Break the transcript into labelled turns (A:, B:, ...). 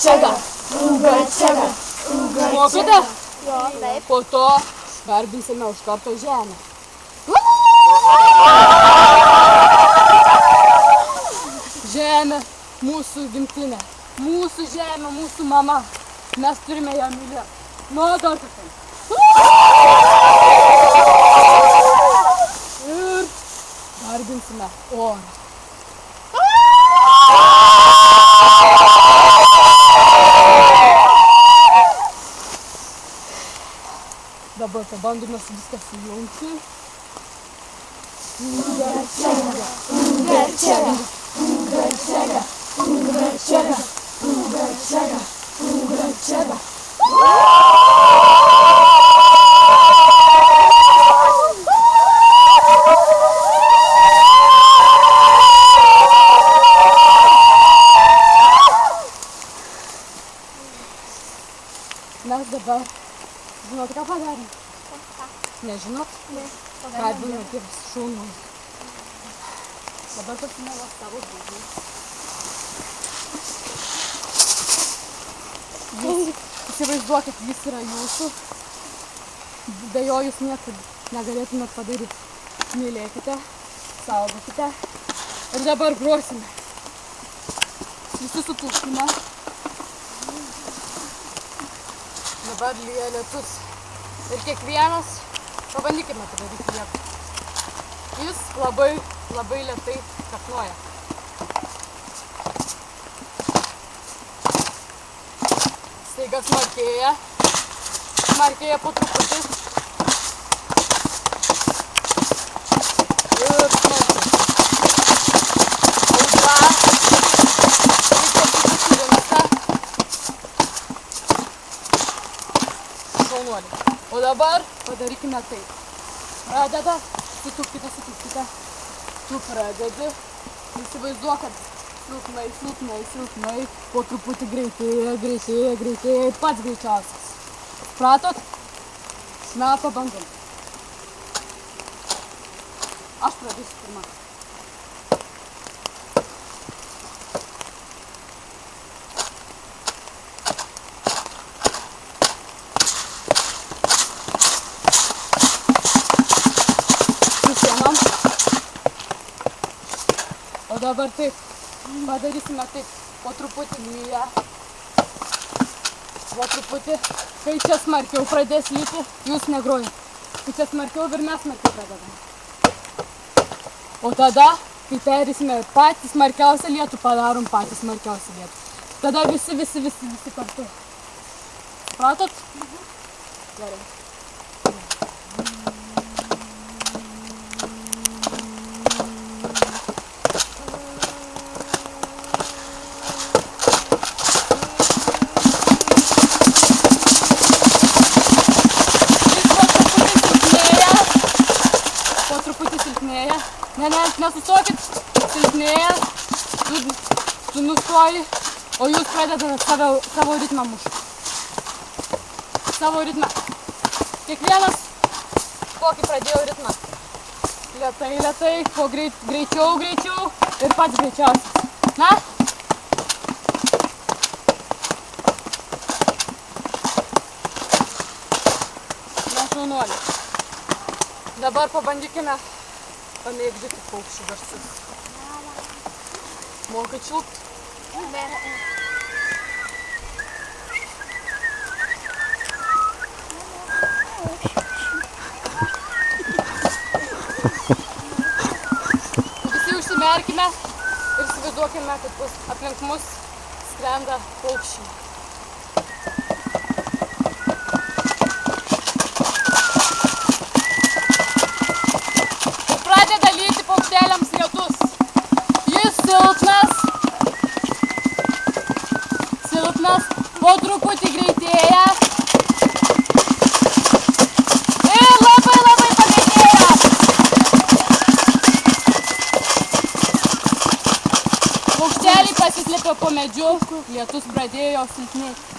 A: čega. Mokate?
B: Jo, taip.
A: Po to garbinsime už karto žemę. Žemė, mūsų gimtinė, mūsų žemė, mūsų mama. Mes turime ją mylėti. Nu, dar kartą. Ir garbinsime orą. Dabar pabandome su viską sujungti. Mes dabar, žinot, ką padarėm? Nežinot?
B: Ne.
A: Garbiname tėvus šunų. Dabar pasimėlos savo būdų. Įsivaizduokit, jis yra jūsų. Be jo jūs niekur negalėtumėt padaryti. Mylėkite, saugokite. Ir dabar grosime. Visi suklūkime. Dabar lyja lietus. Ir kiekvienas pabandykime padaryti lietų. Jis labai lėtai kapnuoja. Staiga smarkėja po truputį. Ir smarkiai. Audra. Rimsta. Šaunuolį. O dabar padarykime taip. Pradeda. Sutūpkite. Tu pradedi. Įsivaizduok, kad silpnai. Po truputį greitėja. Pats greičiausias. Pratot? Na, pabandom. Aš pradėsiu pirmą. O dabar taip, padarysime taip, po truputį lyja, po truputį, kai čia smarkiau pradės lyti, jūs negrojat, kai čia smarkiau ir mes smarkiau pradedame. O tada, kai perėsime patį smarkiausią lietų, padarom patį smarkiausią lietų. Tada visi kartu. Supratot? Gerai. Nesustokit, silpnėja, tu nustoji, o jūs pradedate savo ritmą mušti. Savo ritmą. Kiekvienas kokį pradėjo ritmą. Lėtai, kuo greičiau ir pats greičiausias. Na? Šaunuoliai. Dabar pabandykime pamėgdyti paukščių garsus. Mokat čiulpt?
B: Ne.
A: Visi užsimerkime ir įsivaizduokime, kad aplink mus skrenda paukščiai. Paukšteliams lietus. Jis silpnas, po truputį greitėja. Ir labai pagreitėja. Paukšteliai pasislėpė po medžiu, lietus pradėjo silpnėti.